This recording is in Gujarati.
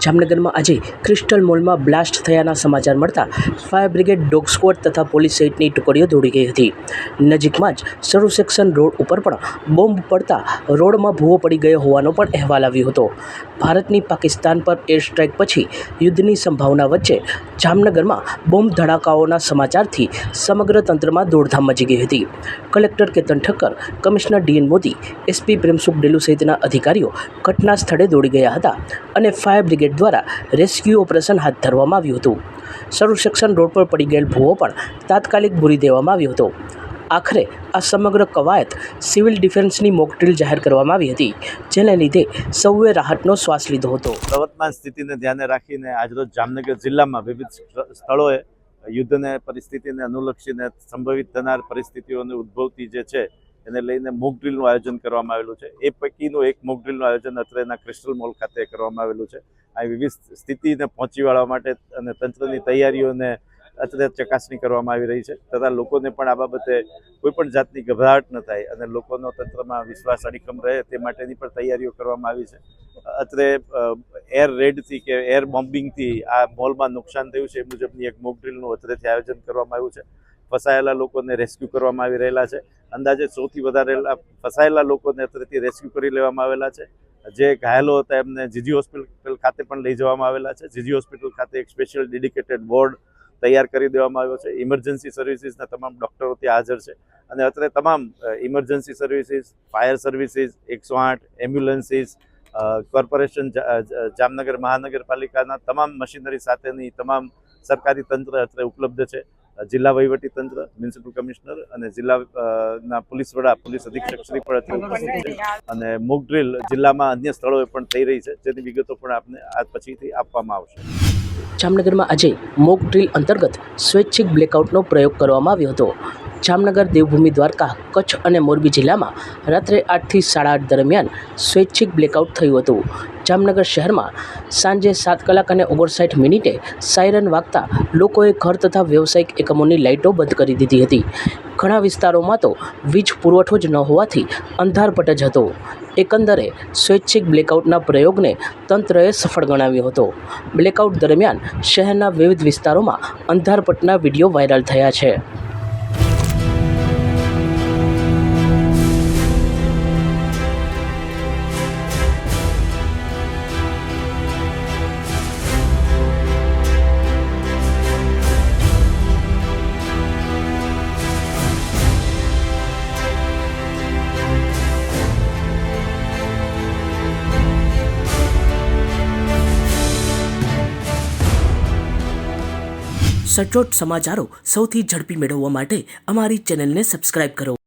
જામનગરમાં આજે ક્રિસ્ટલ મોલમાં બ્લાસ્ટ થયાના સમાચાર મળતા ફાયર બ્રિગેડ, ડોગ સ્ક્વોડ તથા પોલીસ સહિતની ટુકડીઓ દોડી ગઈ હતી. નજીકમાં જ સરુ સેક્શન રોડ ઉપર પણ બોમ્બ પડતા રોડમાં ભૂવો પડી ગયો હોવાનો પણ અહેવાલ આવ્યો હતો. ભારતની પાકિસ્તાન પર એર સ્ટ્રાઇક પછી યુદ્ધની સંભાવના વચ્ચે જામનગરમાં બોમ્બ ધડાકાઓના સમાચારથી સમગ્ર તંત્રમાં દોડધામ મચી ગઈ હતી. Collector Ketan Thakkar, commissioner DN Modi, SP Premsukh Delu સહિતના અધિકારીઓ ઘટના સ્થળે દોડી ગયા હતા અને ફાયર બ્રિગેડ દ્વારા રેસ્ક્યુ ઓપરેશન હાથ ધરવામાં આવ્યું હતું. સરુ સેક્શન રોડ પર પડી ગયેલ ભૂવો પણ તાત્કાલિક બુરી દેવામાં આવ્યો હતો. આખરે આ સમગ્ર કવાયત સિવિલ ડિફેન્સની મોક ડ્રીલ જાહેર કરવામાં આવી હતી, જેને લીધે સૌએ રાહતનો શ્વાસ લીધો હતો. પ્રવર્તમાન સ્થિતિને ધ્યાને રાખીને આજરોજ જામનગર જિલ્લામાં વિવિધ સ્થળોએ યુદ્ધને પરિસ્થિતિને અનુલક્ષીને સંભવિત થનાર પરિસ્થિતિઓને ઉદ્ભવતી જે છે એને લઈને મોક ડ્રીલનું આયોજન કરવામાં આવેલું છે. એ પૈકીનું એક મોક ડ્રીલનું આયોજન અત્રેના ક્રિસ્ટલ મોલ ખાતે કરવામાં આવેલું છે. આ વિવિધ સ્થિતિને પહોંચી વળવા માટે અને તંત્રની તૈયારીઓને અત્રે ચકાસણી કરવામાં આવી રહી છે તથા લોકોને પણ આ બાબતે કોઈપણ જાતની ગભરાટ ન થાય અને લોકોનો તંત્રમાં વિશ્વાસ અડીખમ રહે તે માટેની પણ તૈયારીઓ કરવામાં આવી છે. અત્રે એર રેડથી કે એર બોમ્બિંગથી આ મોલમાં નુકસાન થયું છે એ મુજબની એક મોક ડ્રીલનું અત્રેથી આયોજન કરવામાં આવ્યું છે. ફસાયેલા લોકોને રેસ્ક્યુ કરવામાં આવી રહેલા છે. અંદાજે 100થી વધારે ફસાયેલા લોકોને અત્રેથી રેસ્ક્યુ કરી લેવામાં આવેલા છે. જે ઘાયલો હતા એમને જીજી હોસ્પિટલ ખાતે પણ લઈ જવામાં આવેલા છે. જીજી હોસ્પિટલ ખાતે એક સ્પેશિયલ ડેડિકેટેડ વોર્ડ તૈયાર કરી દેવામાં આવ્યો છે. ઇમરજન્સી સર્વિસીસના તમામ ડૉક્ટરો ત્યાં હાજર છે અને અત્રે તમામ emergency services, fire services, 108, ambulances, corporation Jamnagar મહાનગરપાલિકાના તમામ મશીનરી સાથેની તમામ સરકારી તંત્ર અત્રે ઉપલબ્ધ છે. જિલ્લા વહીવટી તંત્ર, મ્યુનિસિપલ કમિશનર અને જિલ્લાના પોલીસ વડા, પોલીસ અધિક્ષક શ્રી પણ અત્રે ઉપસ્થિત છે અને મોક ડ્રીલ જિલ્લામાં અન્ય સ્થળોએ પણ થઈ રહી છે, જેની વિગતો પણ આપને આજ પછીથી આપવામાં આવશે. જામનગરમાં આજે મોક ડ્રીલ અંતર્ગત સ્વૈચ્છિક બ્લેકઆઉટનો પ્રયોગ કરવામાં આવ્યો હતો. જામનગર, દેવભૂમિ, દ્વારકા, કચ્છ અને મોરબી જિલ્લામાં રાત્રે 8થી 8:30 દરમિયાન સ્વૈચ્છિક બ્લેકઆઉટ થયું હતું. જામનગર શહેરમાં સાંજે 7:59 સાયરન વાગતા લોકોએ ઘર તથા વ્યવસાયિક એકમોની લાઇટો બંધ કરી દીધી હતી. ઘણા વિસ્તારોમાં તો વીજ પુરવઠો જ ન હોવાથી અંધારપટ જ હતો. એકંદરે સ્વૈચ્છિક બ્લેકઆઉટના પ્રયોગને તંત્રએ સફળ ગણાવ્યો હતો. બ્લેકઆઉટ દરમિયાન શહેરના વિવિધ વિસ્તારોમાં અંધારપટના વિડીયો વાયરલ થયા છે. સચોટ સમાચારો સૌથી ઝડપી મેળવવા માટે અમારી ચેનલને સબસ્ક્રાઇબ કરો.